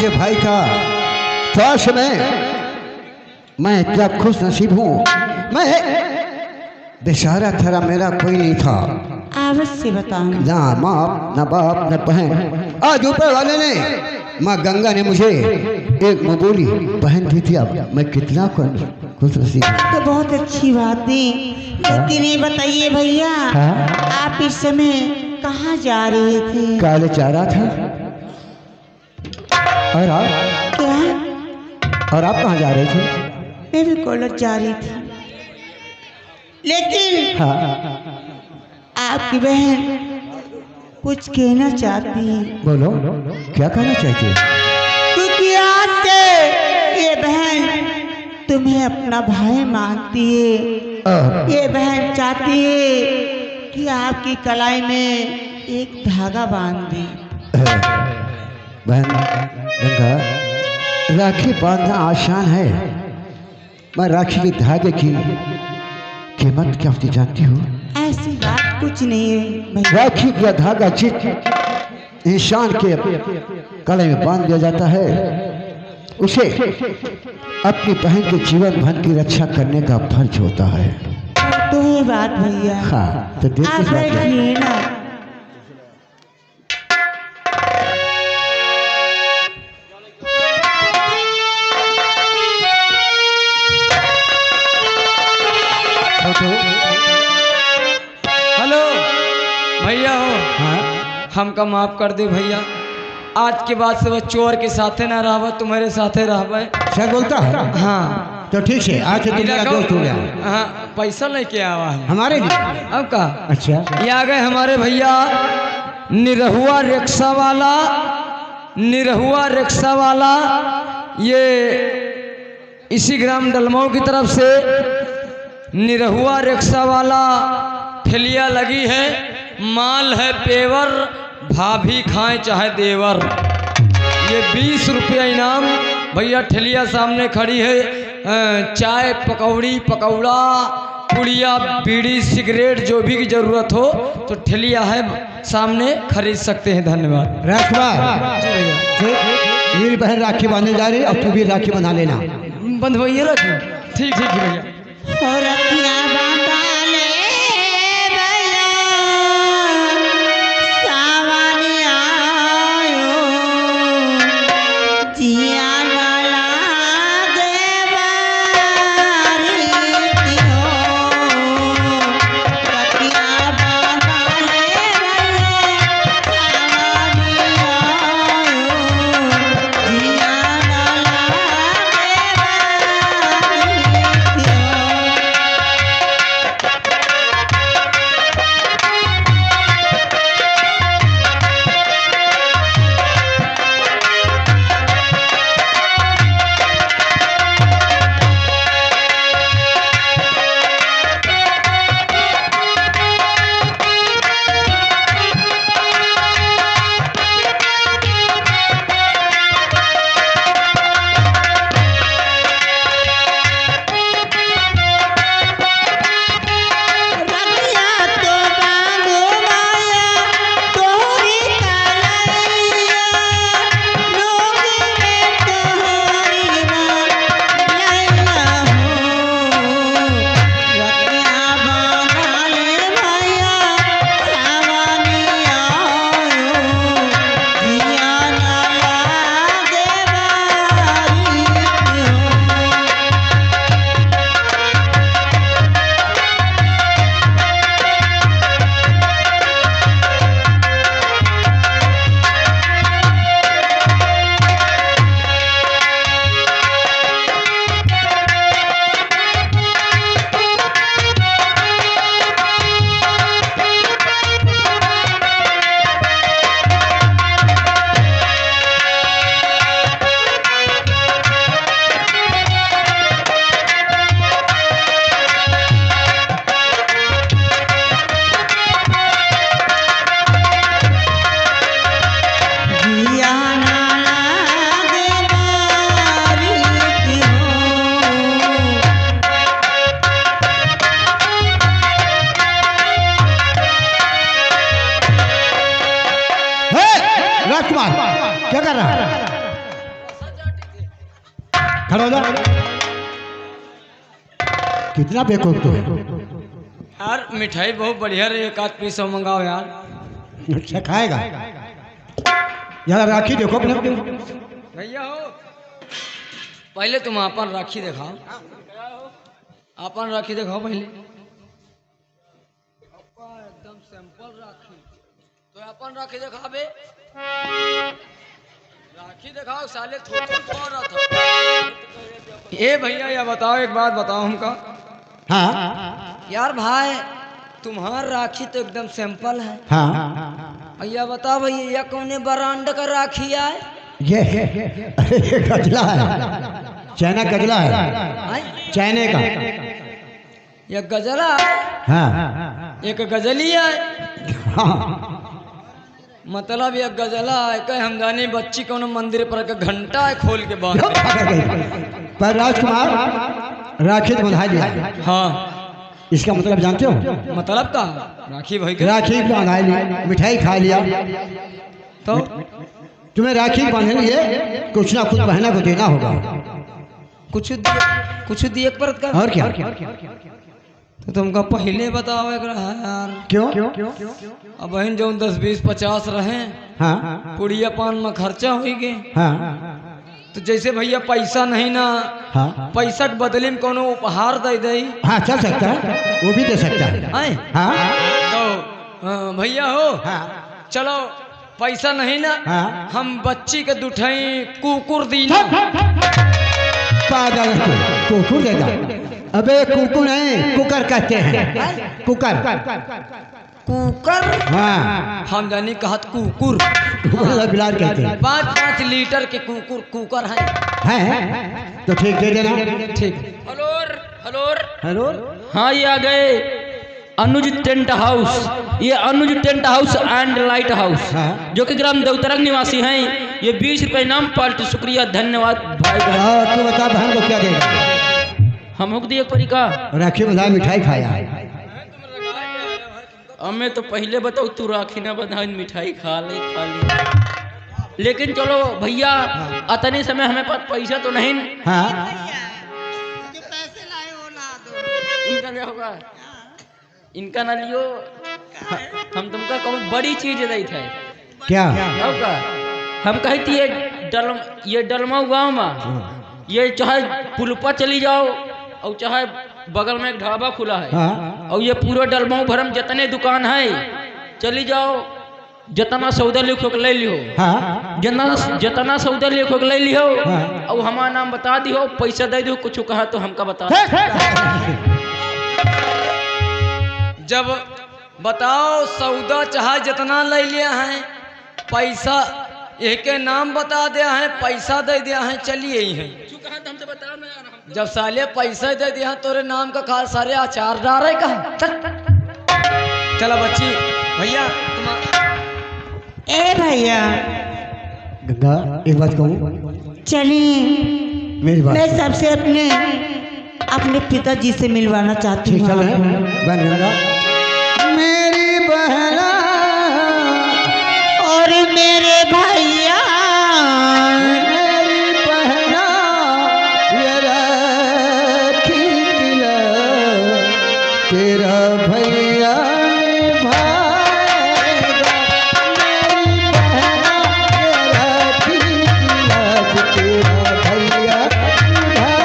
मुझे भाई का तलाश में मैं इतना खुश नसीब हूँ। मैं बेचारा था, मेरा कोई नहीं था। अवश्य बताऊं। ना माँ न बाप न बहन। आज ऊपर वाले ने माँ गंगा ने मुझे एक मबूली बहन दी थी। अब मैं कितना खुश नसीब हूँ। तो बहुत अच्छी बात है, लेकिन ये बताइए भैया, आप इस समय कहाँ जा रहे थे? काले चारा था। और आप? क्या? और आप कहाँ जा रहे थे? मैं भी कॉलेज जा रही थी, लेकिन आपकी बहन कुछ कहना चाहती है। बोलो, क्या कहना चाहती है? क्योंकि आज से ये बहन तुम्हें अपना भाई मानती है। ये बहन चाहती है कि आपकी कलाई में एक धागा बांध दे। बहन गंगा, राखी बांधना आसान है। मैं राखी के धागे की कीमत क्या होती जानती हूँ? ऐसी बात कुछ नहीं है भैया। राखी का धागा जिस इंसान के गले में बांध दिया जाता है, उसे अपनी बहन के जीवन भर की रक्षा करने का फर्ज होता है। तो ये बात भैया। हाँ, तो आप बैठिए ना। हेलो भैया हो। हाँ? हमका माफ कर दे भैया, आज के बाद से वो चोर के साथे ना रहा, तुम्हारे साथे रहा। क्या बोलता है? हाँ तो ठीक है, आज से तुम्हारा दोस्त हो गया। हाँ, पैसा लेके आवा है हमारे लिए? अब का? अच्छा, ये आ गए हमारे भैया निरहुआ रिक्शा वाला। निरहुआ रिक्शा वाला ये इसी ग्राम डलमऊ की तरफ से निरहुआ रिक्शा वाला ठेलिया लगी है। माल है पेवर, भाभी खाएं चाहे देवर। ये 20 रुपया इनाम। भैया ठेलिया सामने खड़ी है। चाय पकौड़ी पकौड़ा पुड़िया बीड़ी सिगरेट जो भी की जरूरत हो तो ठेलिया है सामने, खरीद सकते हैं। धन्यवाद। राखवा जी भैया। मेरी बहन राखी बांधने जा रही है, अब तू भी राखी बंधा लेना। बंद भैया रखिए। ठीक ठीक भैया। और रखियाँ बांधा ले भैया, सावन आयो, जिया ना लागे बारी दियो। रखियाँ बांधा ले भैया, सावन आयो, जिया ना लागे बारी दियो। खड़ा हो जा। कितना बेवकूफ तू है। यार मिठाई बहुत बढ़िया रही, एक आध पीस और मंगाओ यार। अच्छा खाएगा यार। राखी देखो अपने भैया हो, पहले तुम अपन राखी दिखाओ, अपन राखी दिखाओ पहले। एकदम सिंपल राखी, तो अपन राखी दिखा बे। राखी दिखाओ साले, थोड़ा रहा था। ए भैया या बताओ, एक बात बताओ हमका। हाँ यार भाई तुम्हार राखी तो एकदम सिंपल है। हाँ भैया बताओ भैया, यह कौन ब्रांड का राखी है? ये गजला है, चाइना गजला है, आय? चाइने का। यह गजला है, हाँ एक गजली है। हाँ मतलब यह गजला है कि हमदानी बच्ची कोनो मंदिर पर का घंटा है खोल के बांध पर राजकुमार राखी तो बंधा दिया। हाँ इसका मतलब जानते हो? मतलब का राखी भाई के राखी बंधा ली, मिठाई खा लिया, तो तुम्हें राखी बांधने लिए कुछ ना कुछ बहना को देना होगा। कुछ दिए परत का। और क्या? तो तुमका पहले बताओ एक रहा यार। क्यों? अब बहन जो 10 20 50 रहे, हाँ पुड़िया पान में खर्चा हो गए। हाँ तो जैसे भैया पैसा नहीं ना, हाँ पैसा के बदले में कोनो उपहार दे दे। हाँ चल सकता है, वो भी दे सकता है। आए हाँ तो भैया हो, हाँ चलो पैसा नहीं ना, हाँ। हम बच्ची के दुठाई कुकुर दी ना। पागल है तू, कुकुर देगा? अबे कुकुर नहीं, कुकर कहते हैं, कुकर। कुकर? हाँ हम जानी कहत कुकुर, कुकर बिलार कहते हैं। 5-5 लीटर के कुकुर कुकर है। हैं? तो ठीक दे देना। ठीक। हलोर हलोर हेलो हाँ ये आ गए अनुज टेंट हाउस। ये Anuj tent house and light house, हाँ। जो कि ग्राम देवतरंग निवासी हैं। ये 20 रुपए नाम पाल्टी, शुक्रिया धन्यवाद भाई बहन। और तू बता बहन को क्या देगा? हम हुक दिए परी का। राखी बंधा मिठाई खाया। हमें तो पहले बताओ, तू राखी ना बंधा मिठाई खा ले। लेकिन चलो भैया, अतने समय हमें पास पैसा तो नहीं। हाँ जो पैसे लाए वो ला दो। इनका क्या होगा? इनका ना लियो, हम तुमका कहूँ बड़ी चीज दी थे। क्या? का हम कहती ये डलमा गाँव में, ये चाहे पुलपा चली जाओ और चाहे बगल में एक ढाबा खुला है, हाँ। और ये पूरा डलमा भरम जितने दुकान है चली जाओ, जितना सौदा लिखो के ले लियो। हाँ जितना सौदा लिखो के ले लियो, हाँ। और हमारा नाम बता दियो, पैसा दे दो, कुछ कहा तो हमका बता। जब बताओ सौदा चाहे जितना ले लिया है, पैसा एक के नाम बता दिया है, पैसा दे दिया है, चलिए ही है। जब साले पैसा दे दिया तोरे नाम का खा सारे अचार डाले का। चला बच्ची भैया ए भैया गंगा एक बात कहूँ, चलिए, मेरी बात मैं सबसे अपने पिताजी से मिलवाना चाहती ठीक चल हूँ। रहे हैं बहन गंगा। मेरी बहना और मेरे भैया, मेरी बहना ये राखी तिलक तेरा भैया निभाएगा। मेरी बहना ये राखी तिलक तेरा भैया निभाएगा।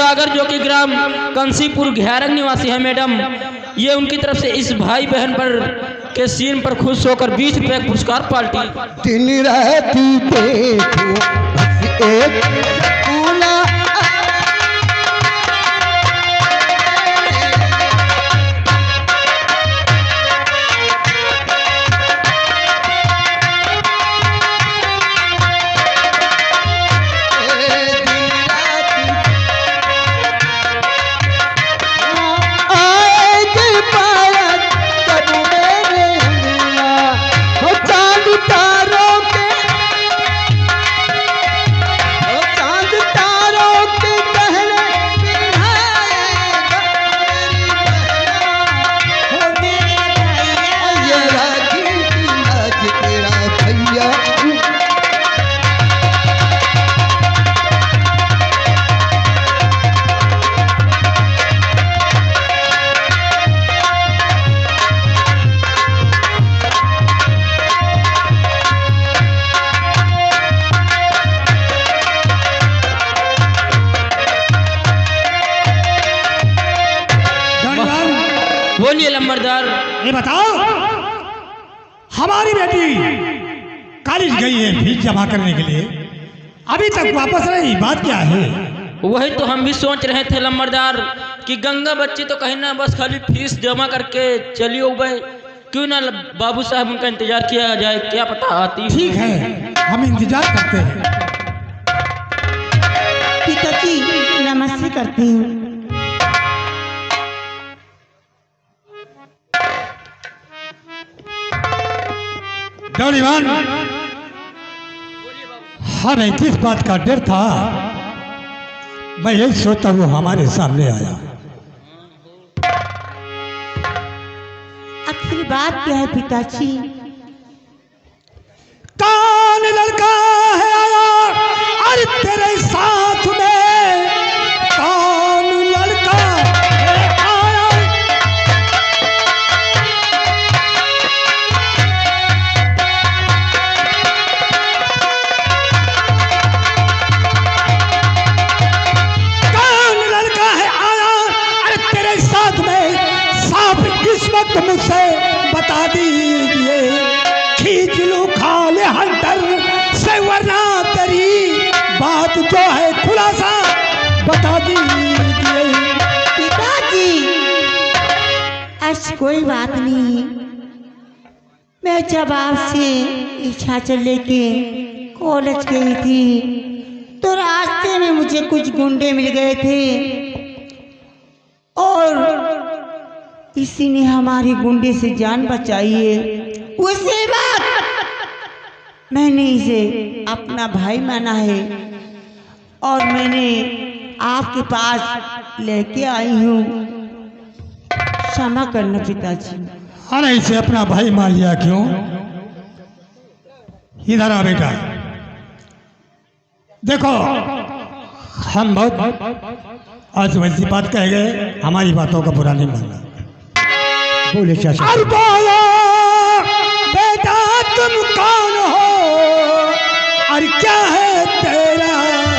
सागर जो कि ग्राम कंसीपुर घैरंग निवासी है मैडम, ये उनकी तरफ से इस भाई बहन पर के सीन पर खुश होकर 20 रुपए का पुरस्कार पार्टी। दिन राती देखो एक फूला बोलिए लंबरदार। ये बताओ, हमारी बेटी कॉलेज गई है फीस जमा करने के लिए, अभी तक वापस नहीं, बात क्या है? वही तो हम भी सोच रहे थे लंबरदार कि गंगा बच्ची तो कहीं ना बस खाली फीस जमा करके चली हो गए, क्यों ना बाबू साहब उनका इंतजार किया जाए, क्या पता आती। ठीक है, हम इंतजार करते हैं। पिताजी नमस्ते करती हूँ। डोलीवान, हमें किस बात का डर था, मैं यही सोचता हूँ हमारे सामने आया। आखिर बात क्या है पिताजी? कौन लड़का है आया अरे तेरे साथ में, कौन लड़का है आया? कौन लड़का है आया अरे तेरे साथ में, साफ इस वक्त मुझसे बता दीजिए, खींच लूं खाले हंटर से वरना तेरी बात जो है खुलासा बता दीजिए। पिताजी ऐसी कोई बात नहीं, मैं जब आपसे इच्छा लेके कॉलेज गई थी तो रास्ते में मुझे कुछ गुंडे मिल गए थे और किसी ने हमारी गुंडे से जान बचाई है। उसी बात मैंने इसे अपना भाई माना है और मैंने आपके पास लेके आई हूँ, क्षमा करना पिताजी। अरे इसे अपना भाई मान लिया क्यों? इधर आ बेटा, देखो हम बहुत आज वैसी बात कह गए, हमारी बातों का बुरा नहीं मानना। बोले चाचा। और बोलो बेटा तुम कौन हो और क्या है तेरा नाम?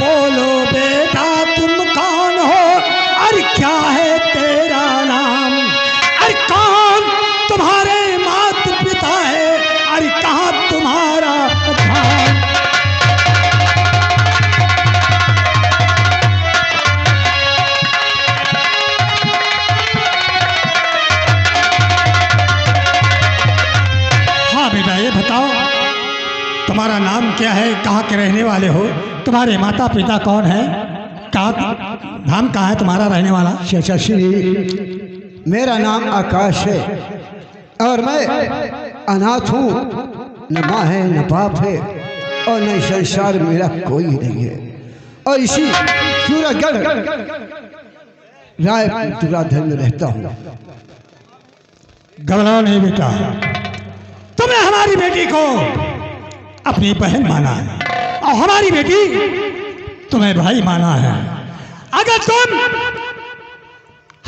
बोलो बेटा तुम कौन हो और क्या है तेरा नाम? और कौन तुम्हारे माता पिता है और कहाँ तुम्हारा धाम? हाँ बेटा ये बताओ, तुम्हारा नाम क्या है, कहाँ के रहने वाले हो, तुम्हारे माता पिता कौन है, कहाँ धाम कहाँ है तुम्हारा रहने वाला? चाचा श्री, मेरा नाम आकाश है और मैं अनाथ हूँ, न माँ है न बाप है और न संसार मेरा कोई नहीं है, और इसी सूरजगढ़ रायपुरा में रहता हूँ। घबराओ नहीं बेटा, तुमने हमारी बेटी को अपनी बहन माना है और हमारी बेटी तुम्हें भाई माना है। अगर तुम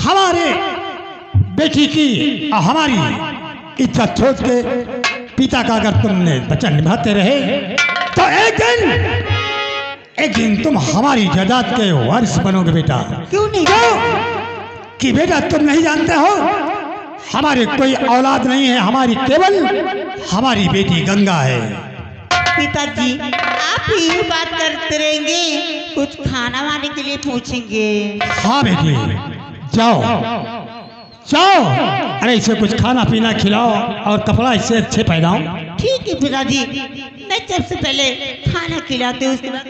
हमारे बेटी की और हमारी इज्जत छोड़ के पिता का अगर तुमने वचन निभाते रहे तो एक दिन तुम हमारी जायदाद के वारिस बनोगे बेटा। क्यों नहीं? क्यों कि बेटा तुम नहीं जानते हो हमारी कोई औलाद नहीं है, हमारी केवल हमारी बेटी गंगा है। पिताजी आप ही बात करते रहेंगे, कुछ खाना वाने के लिए पूछेंगे। हाँ बेटी जाओ जाओ, अरे इसे कुछ खाना पीना खिलाओ और कपड़ा इसे अच्छे पहनाओ। ठीक है पिताजी, मैं सबसे पहले खाना खिलाते हूँ, उसके बाद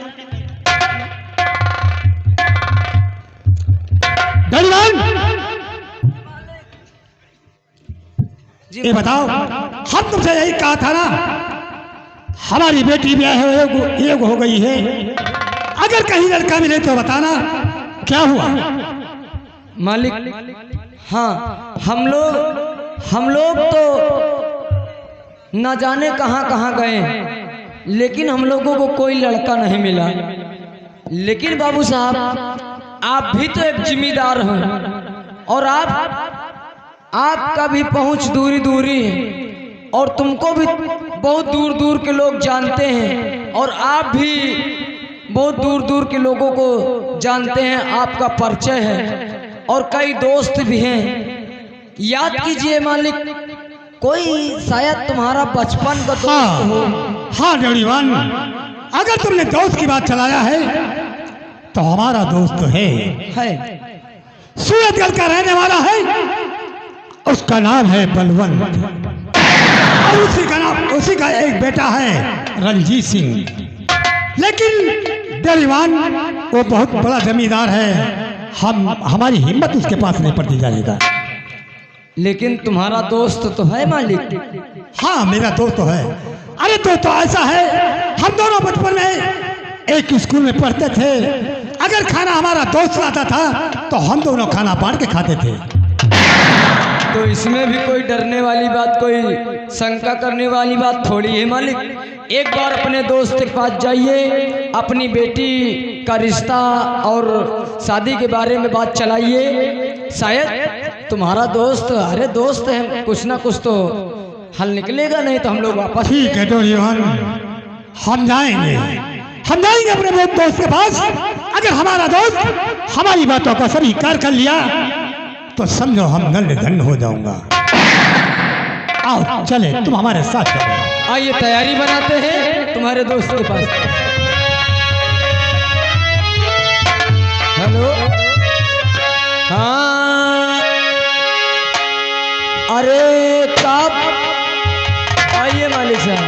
ये बताओ, हम तुमसे यही कहा था ना हमारी बेटी ब्याह एक हो गई है, अगर कहीं लड़का मिले तो बताना क्या हुआ। मालिक हाँ, हम लोग तो न जाने कहाँ कहाँ गए, लेकिन हम लोगों को कोई लड़का नहीं मिला। लेकिन बाबू साहब आप भी तो एक जिम्मेदार हैं और आपका भी पहुंच दूरी है और तुमको भी बहुत दूर दूर के लोग जानते हैं और आप भी बहुत दूर दूर के लोगों को जानते हैं, आपका परिचय है और कई दोस्त भी हैं। याद कीजिए मालिक, कोई शायद तुम्हारा बचपन का दोस्त हो। हाँ डैडीवान, अगर तुमने दोस्त की बात चलाया है तो हमारा दोस्त है सूरतगढ़ का रहने वाला है, उसका नाम है बलवंत और उसी का एक बेटा है रंजीत सिंह। लेकिन डैडीवान वो बहुत बड़ा जमींदार है, हमारी हिम्मत उसके पास नहीं पड़ती जाएगा। लेकिन तुम्हारा दोस्त तो है मालिक। हाँ मेरा दोस्त तो है। अरे तो ऐसा है, हम दोनों बचपन में एक स्कूल में पढ़ते थे, अगर खाना हमारा दोस्त लाता था तो हम दोनों खाना बांट के खाते थे। तो इसमें भी कोई डरने वाली बात, कोई शंका करने वाली बात थोड़ी है मालिक। एक बार अपने दोस्त के पास जाइए, अपनी बेटी का रिश्ता और शादी के बारे में बात चलाइए, शायद तुम्हारा दोस्त, अरे दोस्त है, कुछ ना कुछ तो हल निकलेगा, नहीं तो हम लोग वापस। ठीक है डोरियन, हम जाएंगे अपने दोस्त के पास। अगर हमारा दोस्त हमारी बातों का स्वीकार कर लिया तो समझो हम गंड धन हो जाऊंगा। आओ चले, तुम हमारे साथ चलो। आइए तैयारी बनाते हैं तुम्हारे दोस्त के पास। हेलो, हाँ, अरे कब आइए मालिक साहब।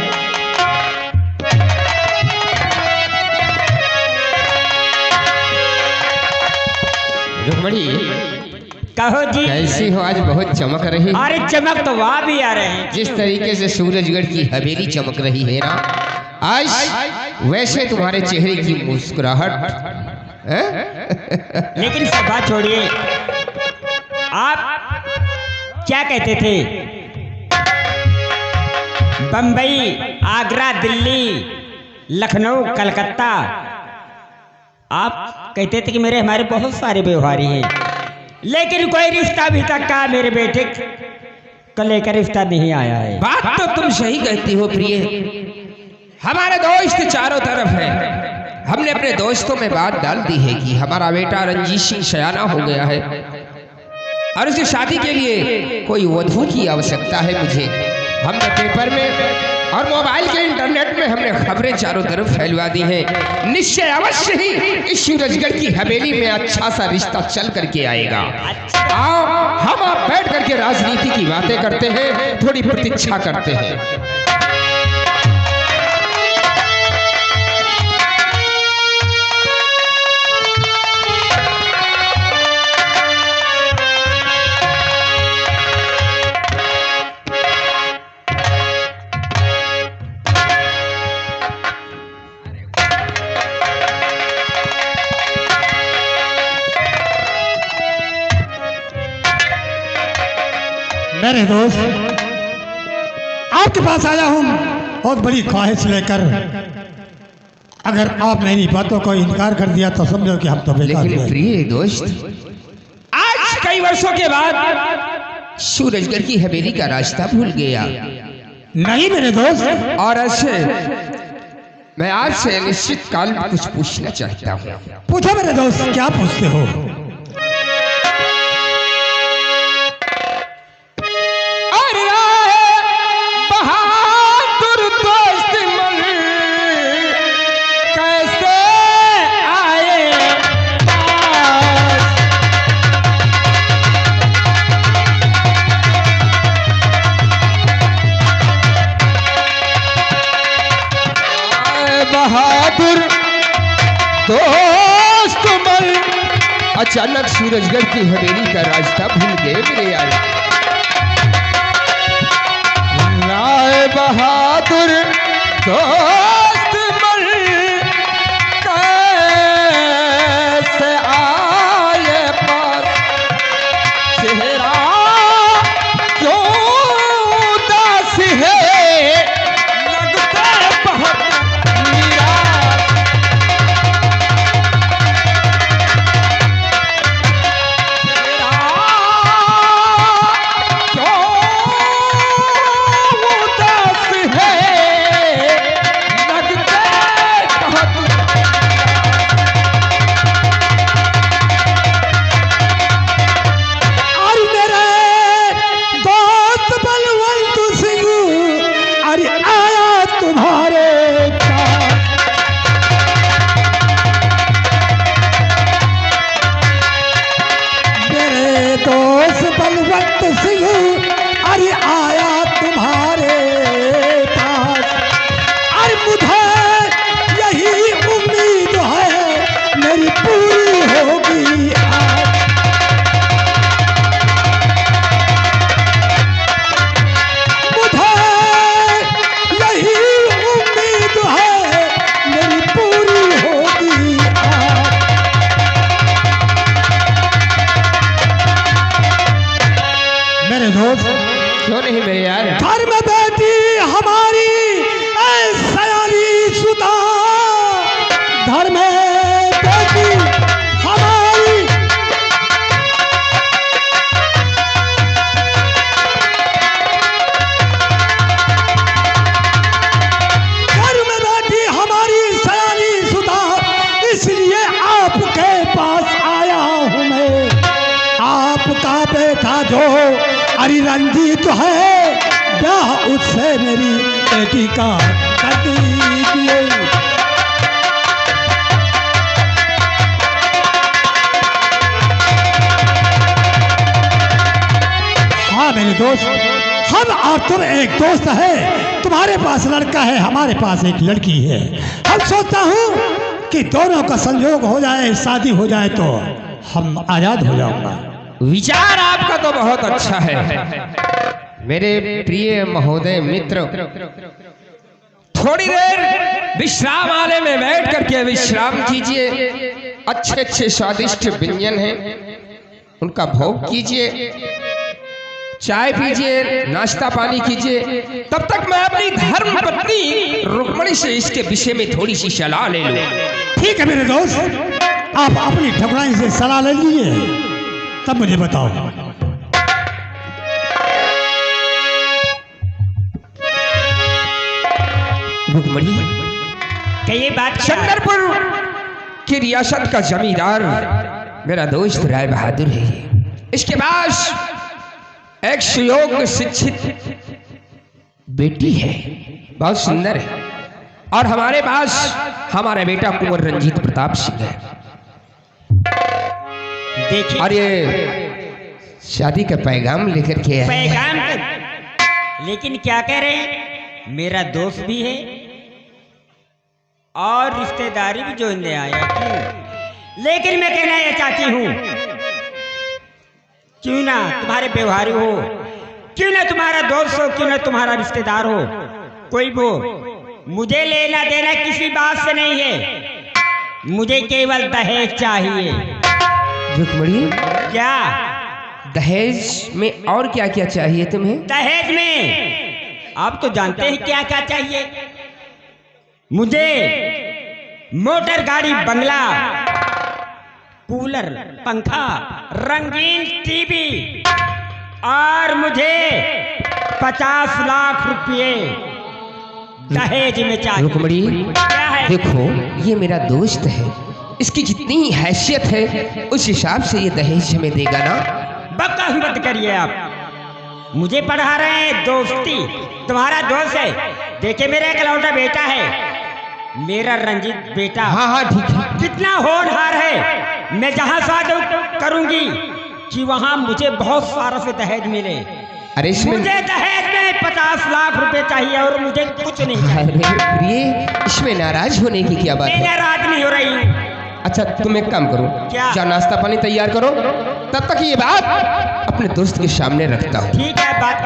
रुक्मणी कहो जी, कैसी हो? आज बहुत चमक रही। अरे चमक तो वहाँ भी आ रहे हैं। जिस तरीके से सूरजगढ़ की हवेली चमक रही है ना आज, वैसे तुम्हारे चेहरे की मुस्कुराहट लेकिन सब बात छोड़िए, आप क्या कहते थे? बम्बई, आगरा, दिल्ली, लखनऊ, कलकत्ता, आप कहते थे कि हमारे बहुत सारे व्यवहारी हैं, लेकिन कोई रिश्ता अभी तक का मेरे बेटे को लेकर रिश्ता नहीं आया है। बात तो तुम सही कहती हो प्रिय, हमारे दोस्त चारों तरफ है। हमने अपने दोस्तों में बात डाल दी है कि हमारा बेटा रंजीत सिंह सयाना हो गया है और उसकी शादी के लिए कोई वधू की आवश्यकता है मुझे। हमने पेपर में और मोबाइल के इंटरनेट में हमने खबरें चारों तरफ फैलवा दी हैं। निश्चय अवश्य ही इस सूरजगढ़ की हवेली में अच्छा सा रिश्ता चल करके आएगा। आओ हम आप बैठ करके राजनीति की बातें करते हैं, थोड़ी प्रतीक्षा करते हैं। मेरे दोस्त, आपके पास आया हूँ बहुत बड़ी ख्वाहिश लेकर। अगर आपने इन बातों को इनकार कर दिया तो समझो कि हम तो बेकार लेकिन हुए। प्रिय दोस्त, आज कई वर्षों के बाद सूरजगढ़ की हवेली का रास्ता भूल गया। नहीं मेरे दोस्त। और ऐसे मैं आपसे निश्चित काल में कुछ पूछना चाहता हूँ। पूछो मेरे दोस्त, क्या पूछते हो? बहादुर दोस्त मन कैसे आए बहादुर दोस्त मन अचानक सूरजगढ़ की हवेली का रास्ता भूल गए मेरे यार। राय बहादुर दोस्त मन कैसे आए पास, चेहरा क्यों उदास है, लगता बहुत निराश। चेहरा क्यों उदास है, लगता बहुत। और मेरे दोस्त बलवंत सिंह, अरे आया तुम्हारे पास। मेरे दोस्त बलवंत सिंह, अरे आया तुम्हारे पास। अरे मुझे यही उम्मीद है मेरी पूरी होगी आज। मुझे यही उम्मीद है मेरी पूरी होगी आज। मेरे दोस्त, क्यों नहीं मेरे यार? घर में बेटी हमारी ऐ सयानी सुता, घर में बेटी हमारी। घर में बेटी हमारी सयानी सुता, इसलिए आपके पास आया हूं मैं। आपका बेटा जो अरे रंजीत है, ब्याह उससे मेरी बेटी का कर दीजिए। हाँ मेरे दोस्त, हम और तुम एक दोस्त है। तुम्हारे पास लड़का है, हमारे पास एक लड़की है। हम सोचता हूँ कि दोनों का संयोग हो जाए, शादी हो जाए तो हम आजाद हो जाऊंगा। विचार आपका तो बहुत अच्छा है मेरे प्रिय महोदय मित्र। थोड़ी देर विश्राम आले में बैठ करके विश्राम कीजिए। अच्छे अच्छे स्वादिष्ट व्यंजन हैं, उनका भोग कीजिए, चाय पीजिए, नाश्ता पानी कीजिए। तब तक मैं अपनी धर्म पत्नी रुक्मणी से इसके विषय में थोड़ी सी सलाह ले लूं। ठीक है मेरे दोस्त, आप अपनी ठकुराइन से सलाह ले लीजिए, तब मुझे बताओ। रुक्मणी, कहिए बात क्या है? चंद्रपुर की रियासत का जमींदार मेरा दोस्त राय बहादुर है। इसके पास एक सुयोग्य शिक्षित बेटी है, बहुत सुंदर है। और हमारे पास हमारा बेटा कुंवर रंजीत प्रताप सिंह है। देखिए और ये शादी का पैगाम लेकर के आए। पैगाम तो, लेकिन क्या कह रहे हैं, मेरा दोस्त भी है और रिश्तेदारी भी जोड़ने आया। क्यों? लेकिन मैं कहना यह चाहती हूँ, क्यों ना तुम्हारे व्यवहारी हो, क्यों ना तुम्हारा दोस्त हो, क्यों ना तुम्हारा रिश्तेदार हो, कोई वो, मुझे लेना देना किसी बात से नहीं है। मुझे केवल दहेज चाहिए। रुक्मणी, क्या दहेज में और क्या क्या चाहिए तुम्हें? दहेज में आप तो जानते हैं क्या क्या चाहिए। मुझे मोटर गाड़ी, बंगला, कूलर, पंखा, रंगीन टीवी और मुझे 50 लाख रुपए दहेज में चाहिए। रुकमणी, क्या है? देखो ये मेरा दोस्त है, इसकी जितनी ही हैसियत है उस हिसाब से ये दहेज हमें देगा ना। बकवास मत करिए आप, मुझे पढ़ा रहे हैं दोस्ती, तुम्हारा दोस्त है। देखिए मेरा इकलौता बेटा है, मेरा रंजीत बेटा। हाँ हाँ ठीक है। कितना होनहार है, मैं जहाँ शादी करूंगी कि वहाँ मुझे बहुत सारा से दहेज मिले। अरे इसमें मुझे दहेज में 50 लाख रुपए चाहिए और मुझे कुछ नहीं चाहिए। अरे प्रिय, इसमें नाराज होने की क्या बात मैं है? नाराज नहीं हो रही हूँ। अच्छा तुम एक काम करो, क्या? जा नाश्ता पानी तैयार करो, तब तक ये बात अपने दोस्त के सामने रखता हूँ। ठीक है, बात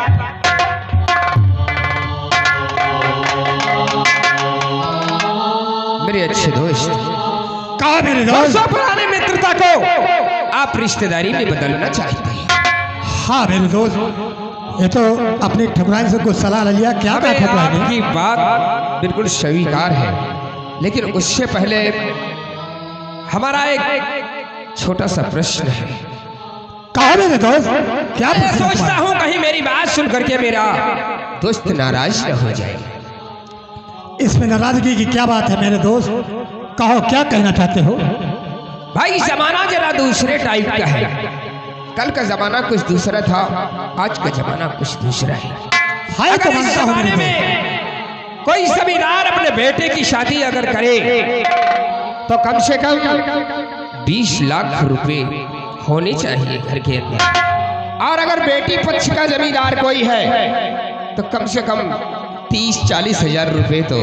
मेरे अच्छे दोस्त, कहा मेरे दोस्त? वर्षों पुराने मित्रता को आप रिश्तेदारी में बदलना चाहते हैं। हाँ मेरे दोस्त, ये तो अपने ठकुराइन से कुछ सलाह ले लिया। क्या कहा हमें ठकुराइन ने? आपकी बात बिल्कुल स्वीकार है, लेकिन उससे पहले हमारा एक छोटा सा प्रश्न है। कहा मेरे दोस्त? क्या मैं प्रश्न सोचता तुम्हारा? हूँ कहीं मेरी बात सुन करके मेरा दोस्त नाराज न हो जाए। इसमें नाराजगी की क्या बात है मेरे दोस्त? कहो क्या कहना चाहते हो? भाई जमाना जरा दूसरे टाइप का है। कल का जमाना कुछ दूसरा था, आज का जमाना कुछ दूसरा है। हाय तो अगर इस मानता हूँ मेरे जमाने दोस्त। में कोई जमींदार अपने बेटे की शादी अगर करे तो कम से कम 20 लाख रुपए होने चाहिए घर के अंदर, और अगर बेटी पक्ष का जमींदार कोई है तो कम से कम 30-40 हजार रुपए तो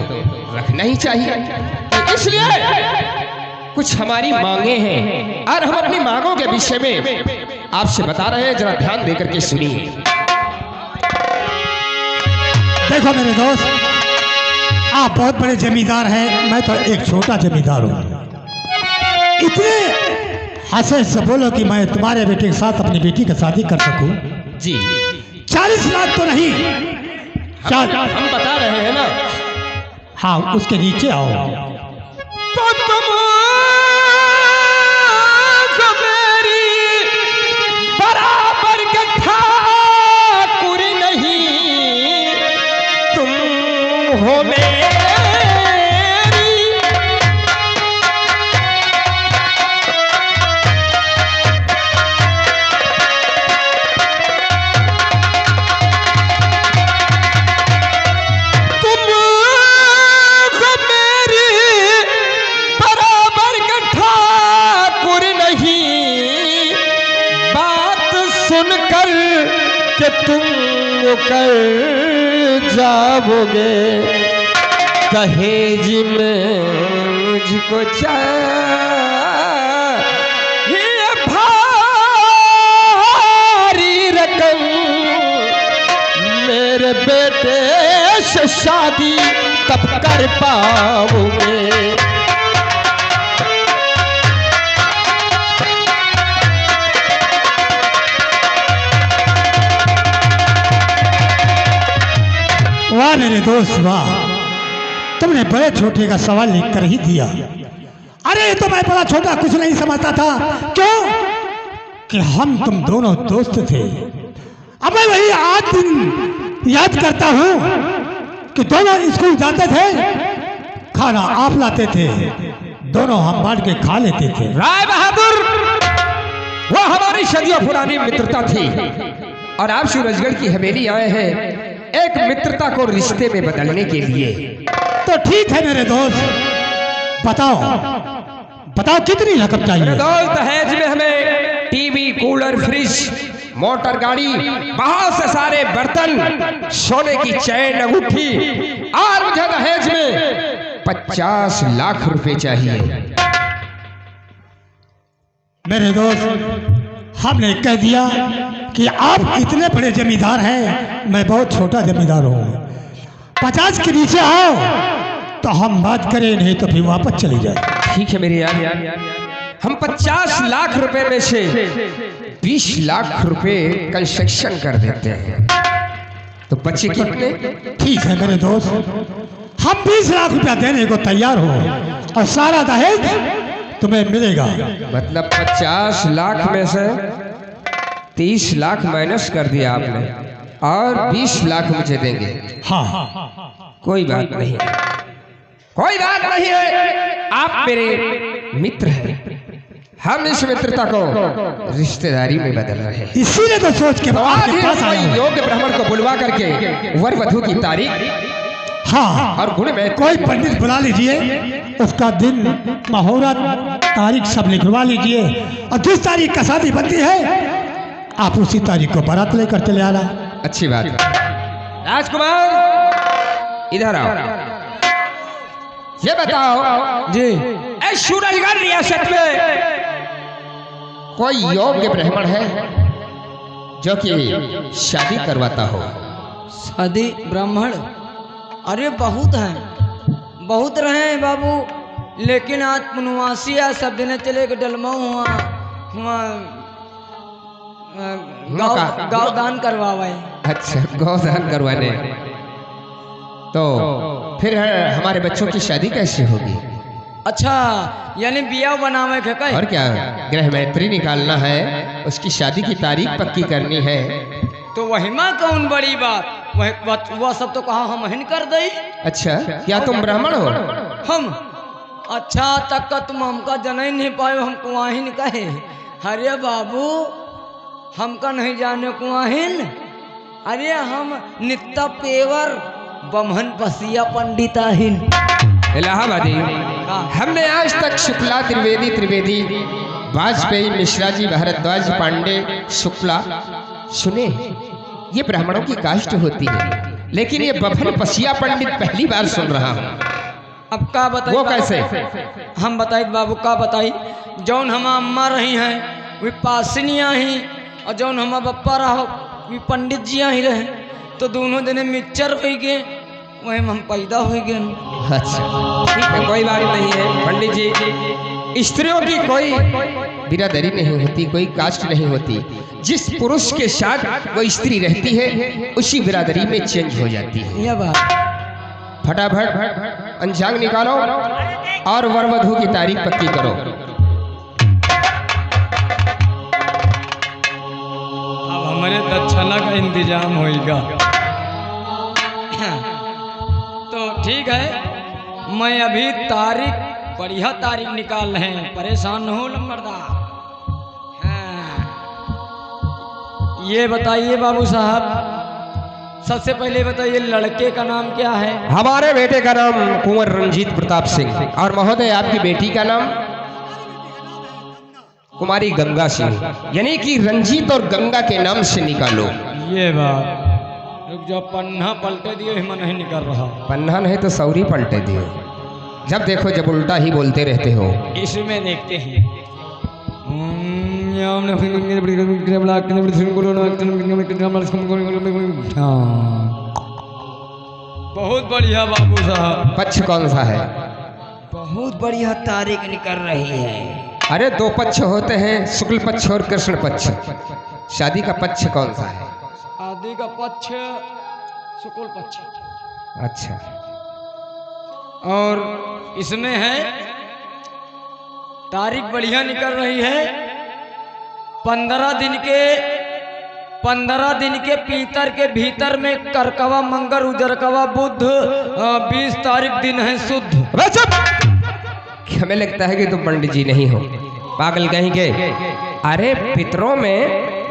रखना ही चाहिए। तो इसलिए कुछ हमारी मांगे हैं और हम अपनी मांगों के विषय में आपसे बता रहे हैं, जरा ध्यान देकर के सुनिए। देखो मेरे दोस्त, आप बहुत बड़े जमींदार हैं, मैं तो एक छोटा जमींदार हूँ। इतने हंसे से बोलो कि मैं तुम्हारे बेटे के साथ अपनी बेटी की शादी कर सकूं। जी 40 लाख तो नहीं, हम बता रहे हैं ना। हाँ उसके नीचे आओ। तो तुम मेरी बराबर के ठाकुर नहीं, तुम हो मेरी। सुनकर कि तुम कर जाओगे दहेज में मुझको चाहिए भारी रकम, मेरे बेटे से शादी तब कर पाओगे। वाह मेरे दोस्त वाह, तुमने बड़े छोटे का सवाल लिख कर ही दिया। अरे तो मैं बड़ा छोटा कुछ नहीं समझता था। क्यों कि हम तुम दोनों दोस्त थे। अब मैं वही आज दिन याद करता हूँ कि दोनों स्कूल जाते थे, खाना आप लाते थे, दोनों हम बांट के खा लेते थे। राय बहादुर, वो हमारी सदियों पुरानी मित्रता थी और आप सूरजगढ़ की हवेली आए हैं एक मित्रता को रिश्ते में बदलने के लिए। तो ठीक है मेरे दोस्त, बताओ बताओ कितनी रकम मेरे चाहिए? दोस्त दहेज में हमें टीवी, कूलर, फ्रिज, मोटर गाड़ी, बहुत से सारे बर्तन, सोने की चैन, अंगूठी, और मुझे दहेज में 50 लाख रुपए चाहिए। मेरे दोस्त, हमने कह दिया कि आप इतने बड़े जमींदार हैं, मैं बहुत छोटा जमींदार हूँ। 50 के नीचे आओ तो हम बात करें, नहीं तो फिर वापस चली जाए। ठीक है मेरे यार, हम 50 लाख रुपए में से 20 लाख रुपए कंस्ट्रक्शन कर देते हैं, तो बच्चे कितने? ठीक है मेरे दोस्त, हम 20 लाख रुपया देने को तैयार हो और सारा दहेज तुम्हें मिलेगा। मतलब 50 लाख में से 30 लाख माइनस कर दिया आपने और 20 लाख मुझे देंगे। हाँ, कोई बात नहीं, कोई बात नहीं है। आप मेरे मित्र हैं, हम इस मित्रता को रिश्तेदारी में बदल रहे हैं। इसीलिए तो सोच के बाद आज आपके पास आया हूं। योग्य ब्राह्मण को बुलवा करके वर वधू की तारीख हाँ, और गुण में कोई पंडित बुला लीजिए, उसका दिन मुहूर्त तारीख सब लिखवा लीजिए, और जिस तारीख का शादी बनती है आप उसी तारीख को बारात लेकर चले आना। अच्छी बात है। राजकुमार इधर आओ, ये बताओ जी सूरजगढ़ रियासत में कोई योग्य ब्राह्मण है जो कि शादी करवाता हो? शादी ब्राह्मण, अरे बहुत हैं, बहुत रहे हैं बाबू, लेकिन आज पुनवासी आज सब दिन चले के डलमाऊ हुआ गाँव दान करवावे। अच्छा, गौदान करवाने। तो फिर हमारे बच्चों की शादी कैसे होगी? अच्छा, यानी बिया बनावे के कहे? और क्या, गृह मैत्री निकालना है, उसकी शादी की तारीख पक्की करनी है। तो वही माँ कौन बड़ी बात, वह सब तो कहा हम हिन कर दई। अच्छा, क्या तुम ब्राह्मण हो? हम अच्छा तक का तुम हमका जन नहीं पाए, हम कुआहिन कहे? अरे बाबू हमका नहीं जाने कुआहिन, अरे हम नित्ता पेवर बमहन पसिया पंडिताहिन इलाहाबादी। हमने आज तक शुक्ला त्रिवेदी वाजपेयी मिश्रा जी भारद्वाज पांडे शुक्ला सुने, ये ब्राह्मणों की कास्ट होती है, लेकिन ये बफन पसिया पंडित पहली बार सुन रहा हूँ। अब का बताई? वो कैसे? हम बताई बाबू, का बताई? जौन हम अम्मा रही हैं वे पासनिया ही, और जौन हम बप्पा रहो वे पंडित जी ही रहे, तो दोनों जने मिक्सचर हो गए, वही हम पैदा हो गए। अच्छा ठीक है, कोई बात नहीं है पंडित जी। स्त्रियों की कोई बिरादरी नहीं होती, कोई कास्ट नहीं होती। जिस पुरुष के साथ वो स्त्री रहती है उसी बिरादरी में चेंज हो जाती है। यह बात। फटाफट अंजांग निकालो और वर वधू की तारीख पक्की करो। अब हमारे दक्षिणा का इंतजाम होगा। तो ठीक है, मैं अभी तारीख बढ़िया तारीख निकाल रहे हैं, परेशान न हो लंबरदार। हाँ। ये बताइए बाबू साहब, सबसे पहले बताइए लड़के का नाम क्या है? हमारे बेटे का नाम कुंवर रंजीत प्रताप सिंह, और महोदय आपकी बेटी का नाम कुमारी गंगा सिंह, यानी कि रंजीत और गंगा के नाम से निकालो। ये बात, रुक जाओ, पन्ना पलटे दिए हिमा नहीं निकल रहा। पन्ना नहीं तो सौरी पलटे दियो, जब देखो जब उल्टा ही बोलते रहते हो। इसमें देखते हैं। बहुत बढ़िया बाबू साहब। पक्ष कौन सा है? बहुत बढ़िया तारीख निकल रही है। अरे दो पक्ष होते हैं, शुक्ल पक्ष और कृष्ण पक्ष। शादी का पक्ष कौन सा है? आदि का पक्ष शुक्ल पक्ष। अच्छा, और इसमें है तारीख बढ़िया निकल रही है। 15 दिन के पीतर के भीतर में करकवा मंगर उजरकवा बुध 20 तारीख दिन है शुद्ध। हमें लगता है कि तुम पंडित जी नहीं हो, पागल कहीं के। अरे पितरों में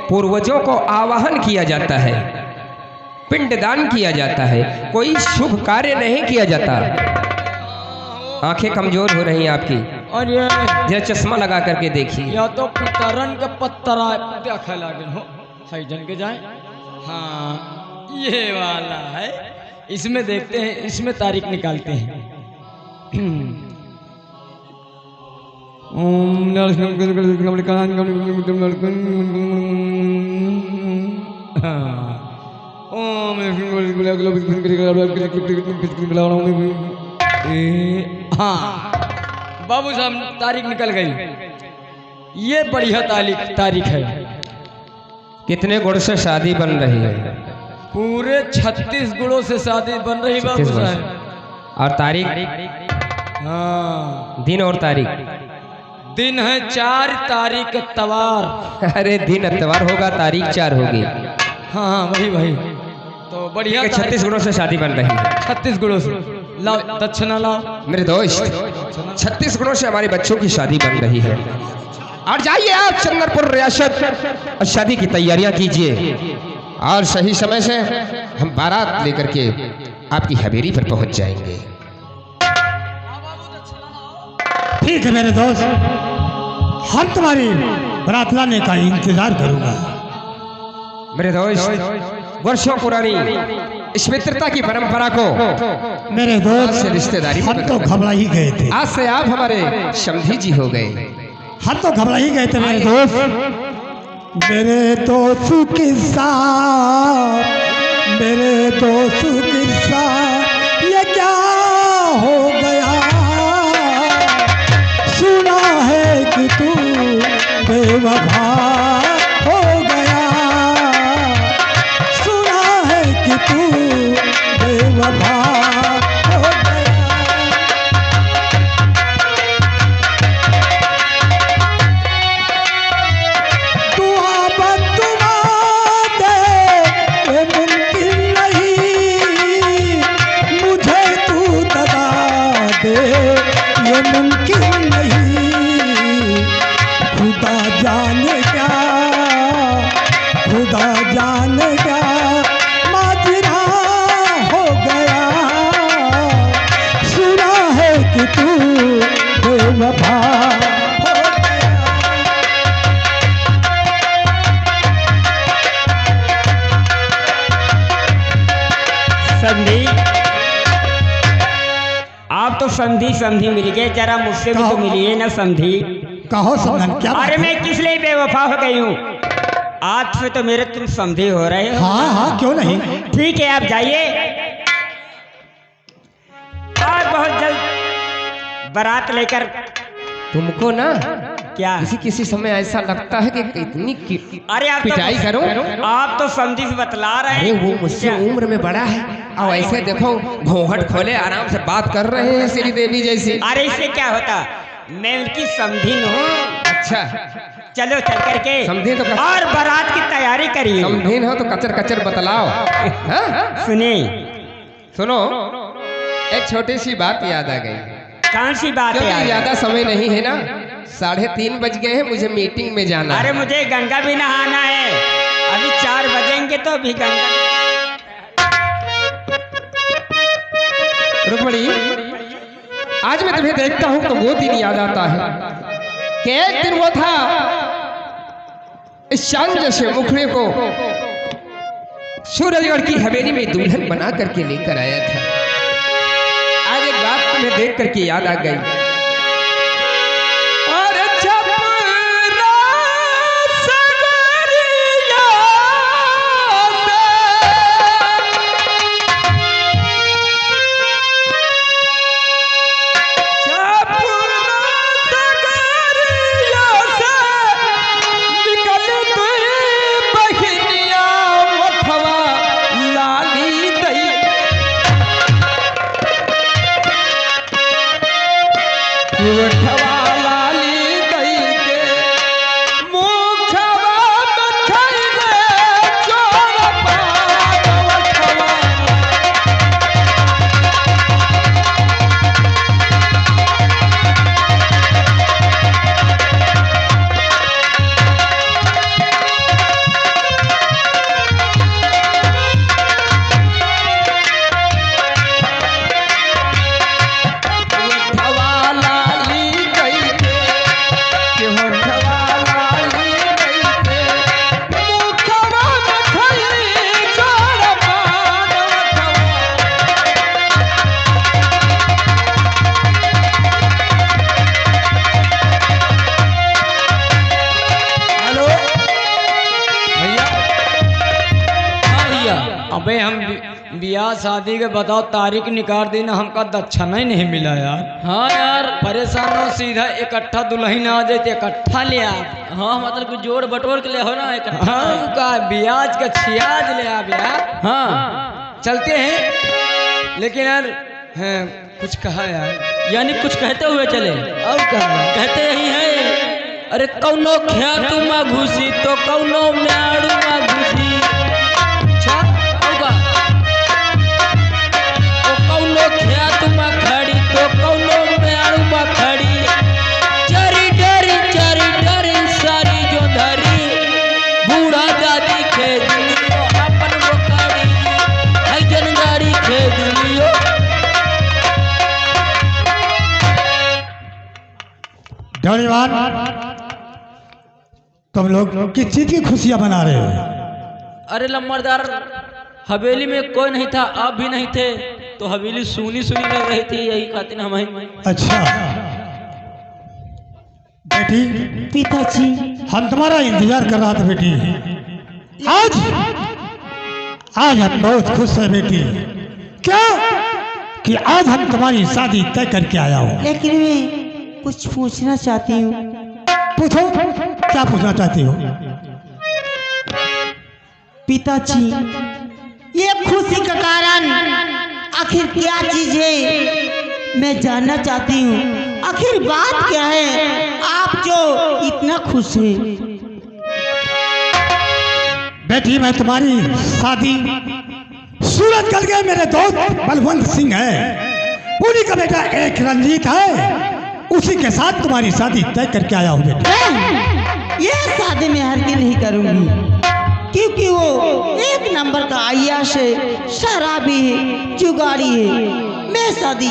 पूर्वजों को आवाहन किया जाता है, पिंडदान किया जाता है, कोई शुभ कार्य नहीं किया जाता। आंखें कमजोर हो रही हैं आपकी, और ये जरा चश्मा लगा करके देखिए। या तो पितरन के पत्तरा देखा लागल हो, जन के जाए। हाँ ये वाला है, इसमें देखते हैं, इसमें तारीख निकालते हैं। हाँ बाबू साहब तारीख निकल गई। ये बढ़िया तारीख है। कितने गुण से शादी बन रही है? पूरे 36 गुणों से शादी बन रही बाबू 36 साहब। और तारीख? हाँ दिन और तारीख? दिन है 4 तारीख तवार। अरे दिन इतवार होगा, तारीख 4 होगी। हाँ हाँ वही तो बढ़िया। 36 गुणों से शादी बन रही है। 36 गुणों से लाओ दक्षिणा लाओ। मेरे दोस्त 36 गुणों से हमारे बच्चों की शादी बन रही है। और जाइए आप चंद्रपुर रियासत और शादी की तैयारियां कीजिए और सही समय से हम बारात लेकर के आपकी हवेली पर पहुंच जाएंगे। ठीक है मेरे दोस्त, हम तुम्हारी बारात लाने का इंतजार करूंगा। मेरे दोस्त वर्षों पुरानी इस मित्रता की परंपरा को मेरे आज दोस्त से रिश्तेदारी में हम तो बदल घबरा ही गए थे। आज से आप हमारे समधी जी हो गए। हम तो घबरा ही गए थे मेरे दोस्त। मेरे दोस्त के साथ, मेरे दोस्त के साथ ये क्या हो गया? सुना है कि तू बेवफा हो गया, सुना है कि तू बेवफा हो गया। ये मुमकिन नहीं, खुदा जाने क्या, खुदा जाने क्या माजरा हो गया। सुना है कि तू बेवफा हो गया। संधि, आप तो समधी मिल गए, जरा मुझसे भी तो मिलिए ना समधी। कहो समझन क्या बात अरे है? मैं किस लिए बेवफा हो गई हूँ? आज से तो मेरे तुम समधी हो रहे हो। हाँ हाँ क्यों नहीं। ठीक है आप जाइए, और बहुत जल्द बारात लेकर। तुमको ना क्या किसी समय ऐसा लगता है कि इतनी अरे आप पिटाई करो। आप तो समधी से बतला रहे अरे हैं। वो मुझसे उम्र में बड़ा है और ऐसे देखो घूंघट खोले आराम से बात कर रहे हैं श्री देवी जैसी। अरे इससे क्या होता, मैं उनकी समधीन हूँ। अच्छा चलो चल करके समधीन तो और बारात की तैयारी करिए। समधीन हो तो कचर कचर बतलाओ। हाँ? सुनिए, सुनो एक छोटी सी बात याद आ गई। कौन सी बात क्योंकि है? ज्यादा समय नहीं है ना, 3:30 बज गए हैं, मुझे मीटिंग में जाना अरे है। मुझे गंगा भी नहाना है, अभी 4 बजेंगे तो अभी गंगा। रुक्मणी, आज मैं तुम्हें देखता हूं तो वो दिन याद आता है कि एक दिन वो था इस चांद जैसे मुखड़े को सूरजगढ़ की हवेली में दुल्हन बना करके लेकर आया था। आज एक बात तुम्हें देख करके याद आ गई। और छपरा सगरिया अबे हम बियाह शादी के बताओ तारीख निकाल दी ना, हमका दक्षिणा ही नहीं मिला यार। हाँ यार, परेशान हो, सीधा इकट्ठा दुल्हन आ जाते इकट्ठा ले आ। हाँ मतलब कि जोड़ बटोर के ले हो ना एक। हाँ का ब्याज का छियाज ले आ यार। हाँ चलते हैं, लेकिन यार हैं कुछ कहा यार। यानी कुछ कहते हुए चले। और कहा कहते यही है, अरे कौनो ख्यात में घुसी तो कौनो म्याड़ में घुसी। अच्छा होगा। ओ कौनो ख्यात में खड़ी तो कौनो म्याड़ में खड़ी। चरी डरी सारी जो धरी, बूढ़ा दादी खेद लियो अपन बोकारी, है जनगाड़ी खेद लियो। धन्यवाद। तुम लोग किस चीज की खुशियां मना रहे हो? अरे लम्बरदार, हवेली में कोई नहीं था, आप भी नहीं थे, तो हवेली सुनी सुनी लग रही थी, यही खातिर हम आई। अच्छा बेटी, पिताजी हम तुम्हारा इंतजार कर रहा था बेटी। आज हम बहुत खुश हैं बेटी। क्या कि आज हम तुम्हारी शादी तय करके आया हूँ। लेकिन मैं कुछ पूछना चाहती हूँ। पूछो, क्या पूछना चाहती हो? पिताजी, ये खुशी का कारण आखिर क्या चीज है, मैं जानना चाहती हूँ। आखिर बात क्या है, आप जो इतना खुश हैं? बेटी, मैं तुम्हारी शादी सूरजगढ़ के मेरे दोस्त बलवंत सिंह है, उन्हीं का बेटा एक रंजीत है, उसी के साथ तुम्हारी शादी तय करके आया हूँ बेटी। ये शादी में हर की नहीं करूंगी, क्योंकि वो एक नंबर का अय्याश है, शराबी है, जुगाड़ी है। मैं शादी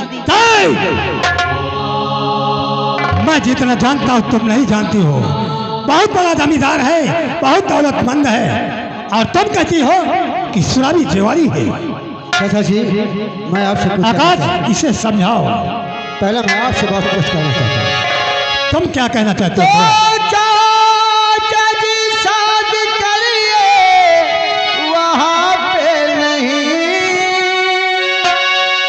मैं जितना जानता हूँ तुम नहीं जानती हो। बहुत बड़ा जमींदार है, बहुत दौलतमंद है, और तुम कहती हो कि शराबी जुगाड़ी है। चाचा जी, मैं आपसे कुछ कहना चाहता हूँ। आकाश, इसे समझाओ। पहले मैं आपसे बहुत कुछ कहना चाहता हूँ। तुम क्या कहना चाहते हो? चाचा जी शादी करिए वहाँ पे नहीं,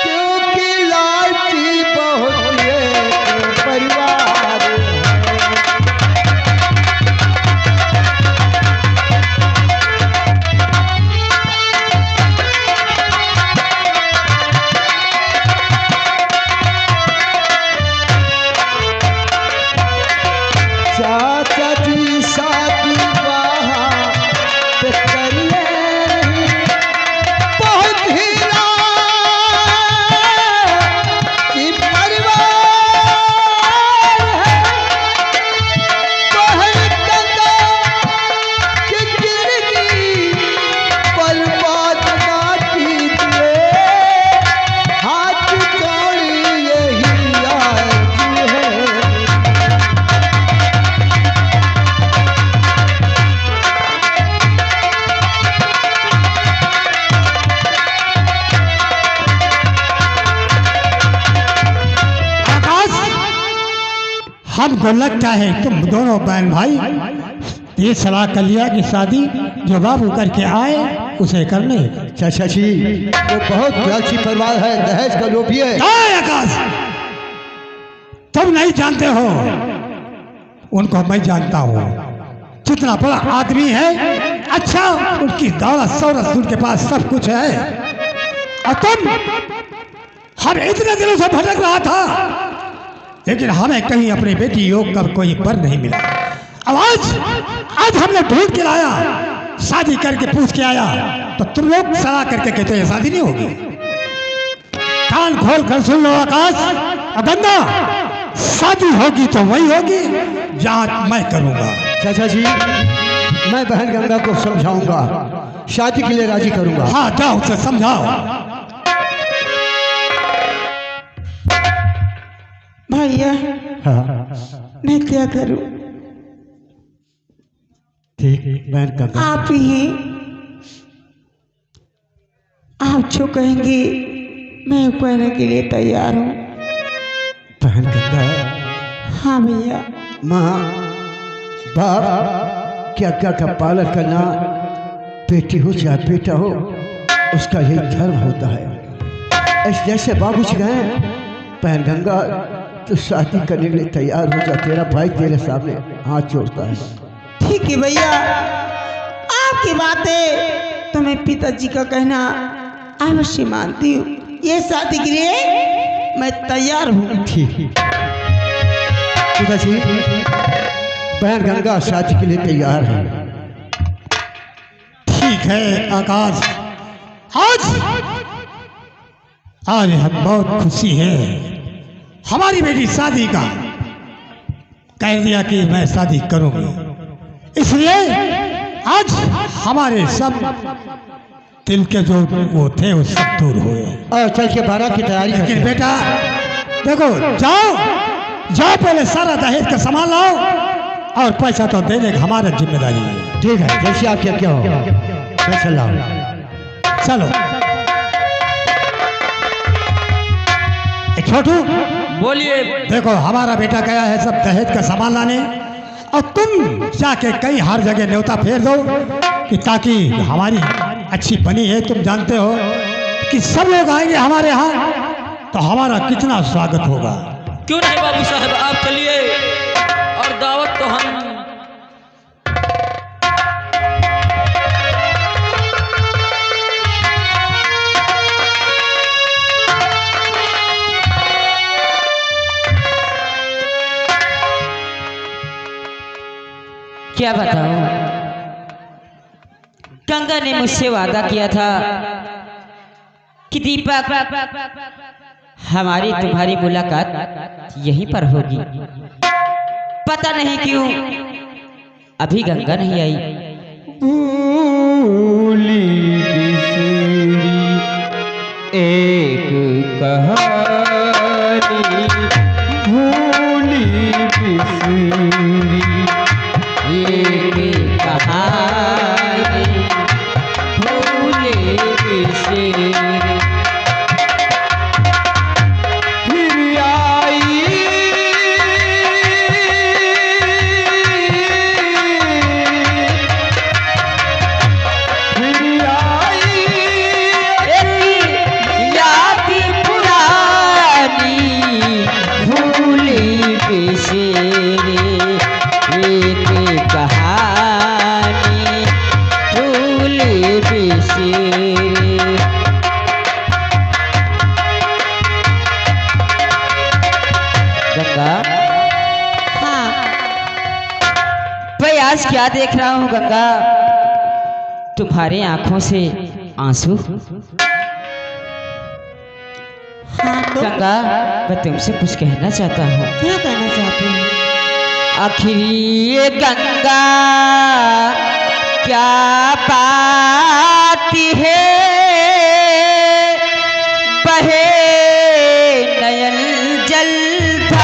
क्योंकि लालची बहुत ये परिवार है। चाचा जी शादी वहाँ पे करिए नहीं, बहुत ही लालची परिवार है। बहन गंगा की जिंदगी बर्बाद ना कीजिए, हाथ जोड़ी यही आरज़ू है। हमको लगता है तुम दोनों बहन भाई ये सलाह कर लिया कि शादी जो बाबू करके आए उसे करने। चाचा जी, वो बहुत लालची परिवार है, दहेज का लोभी है। आकाश, तुम नहीं जानते हो, उनको मैं जानता हूँ। जितना बड़ा आदमी है, अच्छा उनकी दौलत शौहरत उनके पास सब कुछ है, और तुम हम इतने दिनों से भटक रहा था, लेकिन हमें कहीं अपनी बेटी योग का कोई बर नहीं मिला। अब आज हमने ढूंढ के लाया, शादी करके पूछ के आया, तो तुम लोग सलाह करके कहते हैं शादी नहीं होगी। कान खोल कर सुन लो आकाश और गंगा, शादी होगी तो वही होगी जहाँ मैं करूँगा। चाचा जी, मैं बहन गंगा को समझाऊंगा, शादी के लिए राजी करूंगा। हाँ, जाओ उसे समझाओ। भैया, हाँ मैं क्या करूं? ठीक, बहन गंगा। आप ही हैं, आप जो कहेंगे मैं कहने के लिए तैयार हूँ। बहन गंगा, हाँ भैया। माँ बाप क्या क्या का पालन करना, बेटी हो चाहे बेटा हो, उसका यही धर्म होता है। इस जैसे बाबूजी गए, बहन गंगा तो शादी करने के लिए तैयार हो जा, तेरा भाई तेरे सामने हाथ जोड़ता है। ठीक है भैया, आपकी बातें तो मैं पिताजी का कहना अवश्य मानती हूँ। ये शादी के लिए मैं तैयार हूँ। ठीक पिताजी, बहन गंगा शादी के लिए तैयार है। ठीक है आकाश, आज हम बहुत खुशी है। हमारी बेटी शादी का कह दिया कि मैं शादी करूंगी, इसलिए आज हमारे सब दिल के जो वो थे वो सब दूर हुए। और चल के बारात की तैयारी लेकिन करते हैं। बेटा देखो, जाओ पहले सारा दहेज का सामान लाओ, और पैसा तो देने की हमारा जिम्मेदारी है। ठीक है, जैसे आपकी आज्ञा हो। मैं चल रहा हूँ। चलो छोटू, बोलिए। देखो हमारा बेटा गया है सब दहेज का सामान लाने, और तुम जाके कई हर जगह न्योता फेर दो कि ताकि हमारी अच्छी बनी है। तुम जानते हो कि सब लोग आएंगे हमारे यहाँ, तो हमारा कितना स्वागत होगा। क्यों नहीं बाबू साहब, आप चलिए, और दावत तो हम। क्या बताऊं, गंगा ने मुझसे वादा किया था कि दीपक हमारी तुम्हारी मुलाकात यहीं पर होगी। पता नहीं क्यों अभी गंगा नहीं आई। भूली बिसरी एक कहानी, भूली बिसरी एक कहानी, भूले बिसरे फिर आई याद पुरानी, भूले बिसरे एक कहानी, भूले बिसरे। गंगा, हाँ, भाई आज क्या देख रहा हूँ गंगा, तुम्हारे आंखों से आंसू। हाँ तो गंगा, मैं तुमसे कुछ कहना चाहता हूँ। क्या कहना चाहते हैं? आखिर ये गंगा क्या बात है, बहे नयन जलता।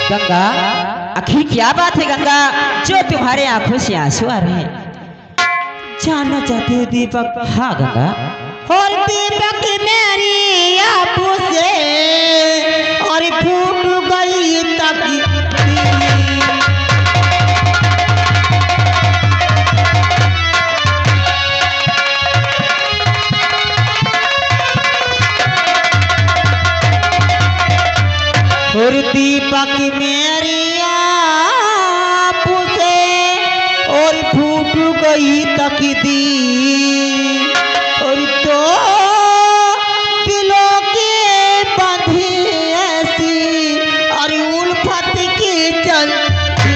गंगा, आखिर क्या बात है गंगा, जो तुम्हारे आंखों से आंसू आ रहे हैं? जानना चाहते हो दीपक? हाँ गंगा। और दीपक मेरी आंखों से और फूट गई तक और दीपक मेरी आंखों से और फूट गई तकदीर, और तो दिलों की बंधी ऐसी और उल्फत की चलती।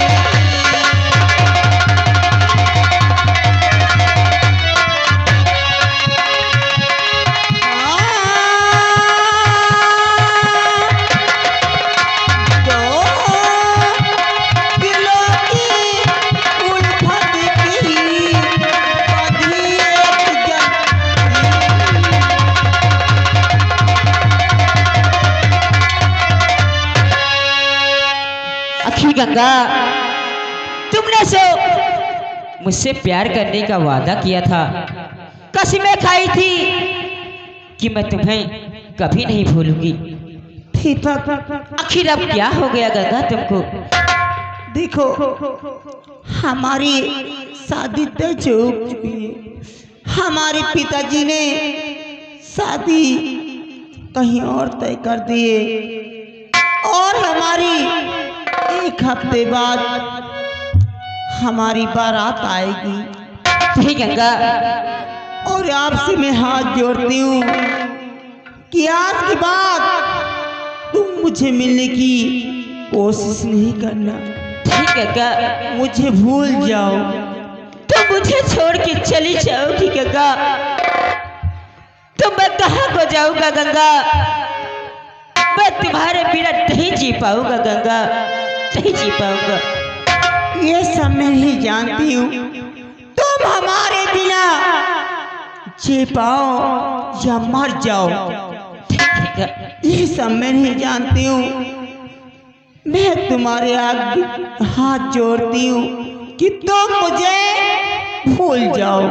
गंगा, तुमने सो मुझसे प्यार करने का वादा किया था, कसमें खाई थी कि मैं तुम्हें कभी नहीं भूलूंगी। दीपक, आखिर अब क्या हो गया गंगा तुमको? देखो हमारी शादी तय हो चुकी है। हमारे पिताजी ने शादी कहीं और तय कर दिए और हमारी एक हफ्ते बाद हमारी बारात आएगी। ठीक गंगा, और आपसे मैं हाथ जोड़ती हूँ कि आज के बाद तुम मुझे मिलने की कोशिश नहीं करना। ठीक गंगा, मुझे भूल जाओ। तो मुझे छोड़ के चली जाओगी गंगा? तो मैं कहाँ को जाऊंगा गंगा? मैं तुम्हारे बिना नहीं जी पाऊंगा गंगा, नहीं जी पाऊंगा। ये सब मैं नहीं जानती हूँ तुम हमारे बिना जी पाओ या मर जाओ। ठीक है, ये सब मैं नहीं जानती हूँ। मैं तुम्हारे आगे हाथ जोड़ती हूँ कि तुम मुझे भूल जाओ।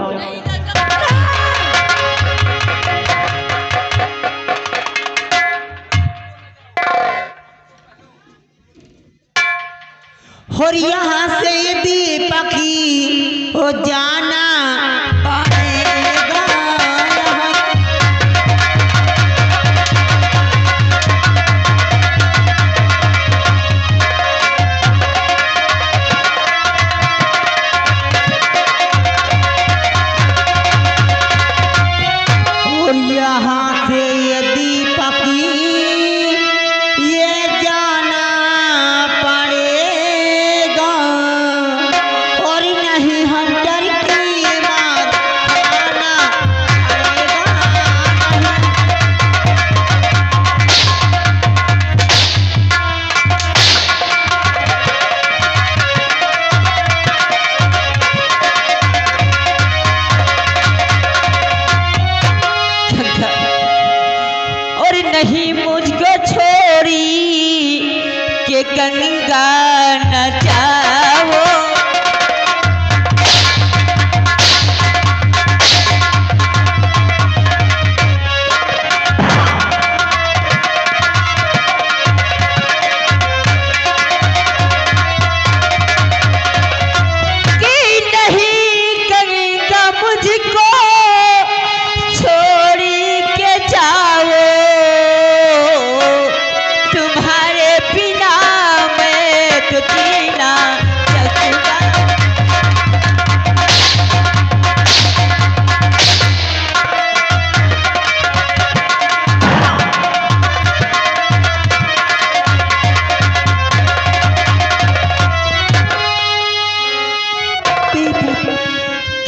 और यहाँ से दीपक ही हो जाना पड़ेगा। और यहाँ से ये दीपक ही ये जाना पड़ेगा। और नहीं हंटर की बात खाना गंगा, और नहीं मुझको छोड़ी के गंगा न जाओ। कि नहीं गंगा मुझको छोड़ी के जाओ, तुम्हारे बिना मैं तो जीना सकूंगा।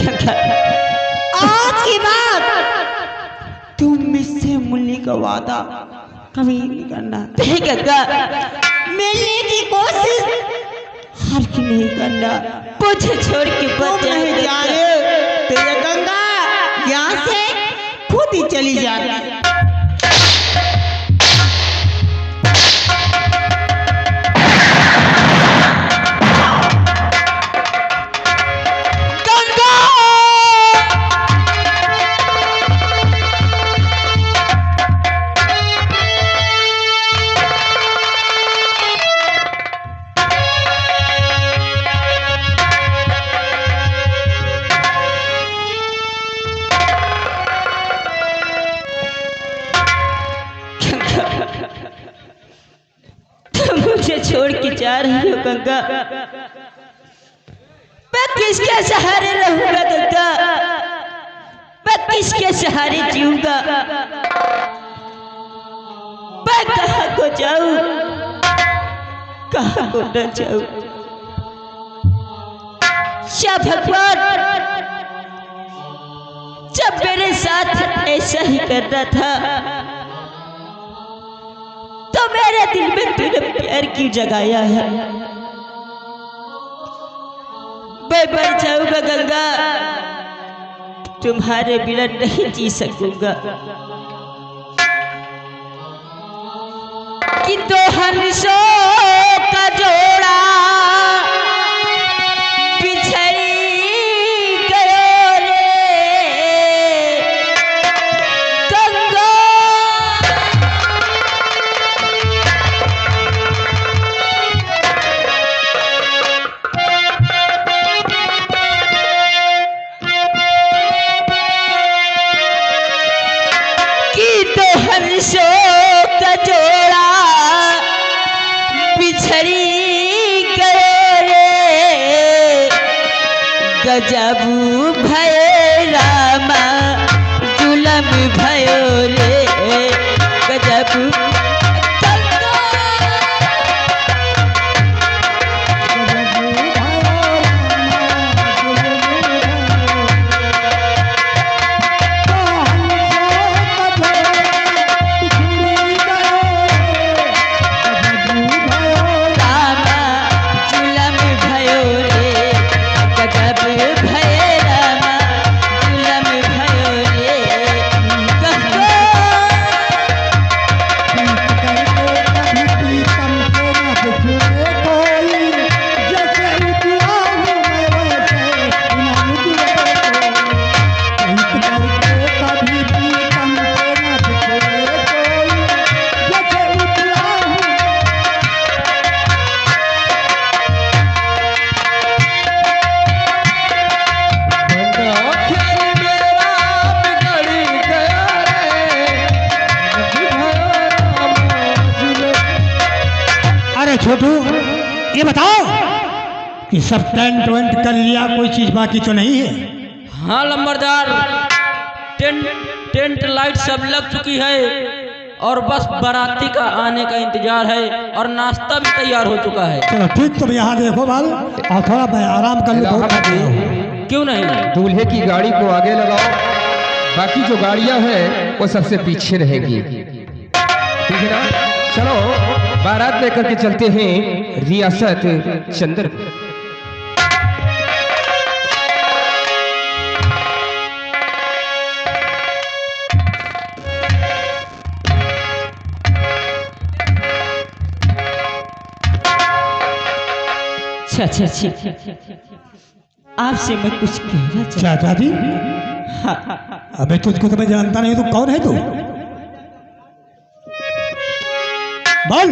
गंगा, आज के बाद तुम मुझसे मिलने का वादा कभी नहीं करना। ठीक गंगा, मिलने की कोशिश हर की नहीं करना। मुझे छोड़ के तुम बच नहीं जा जाए रहे हो तो ये गंगा यहाँ से खुद ही चली जाती। गंगा। तुम मुझे छोड़ के जा रही हो गंगा? मैं किसके सहारे रहूंगा गंगा? मैं किसके सहारे जीऊंगा? मैं कहाँ को जाऊं, कहाँ को न जाऊं? या भगवान, जब मेरे साथ ऐसा ही करना था तो मेरे दिल में तूने प्यार क्यों जगाया है? मैं मर जाऊंगा गंगा, तुम्हारे बिना नहीं जी सकूंगा। कि तो हंसों का जोड़ा गजबू भये रामा जुलम भयो रे गजबू छोटू ये बताओ कि सब टेंट वेंट कर लिया, कोई चीज बाकी तो नहीं है? हाँ लंबरदार, टेंट लाइट सब लग चुकी है और बस बाराती का आने का इंतजार है और नाश्ता भी तैयार हो चुका है। चलो ठीक, तुम यहाँ देखो बाल और थोड़ा मैं आराम कर लूँ। क्यों नहीं? दूल्हे की गाड़ी को आगे लगाओ, बाकी जो गाड़ियां हैं वो सबसे पीछे रहेगी, ठीक है ना? चलो बारात लेकर के चलते हैं रियासत चंद्र। चाचा जी, आपसे मैं कुछ कहना चाहता। चाचा जी? हाँ। अबे तुझको तो मैं जानता नहीं, तू कौन है तू? बोल।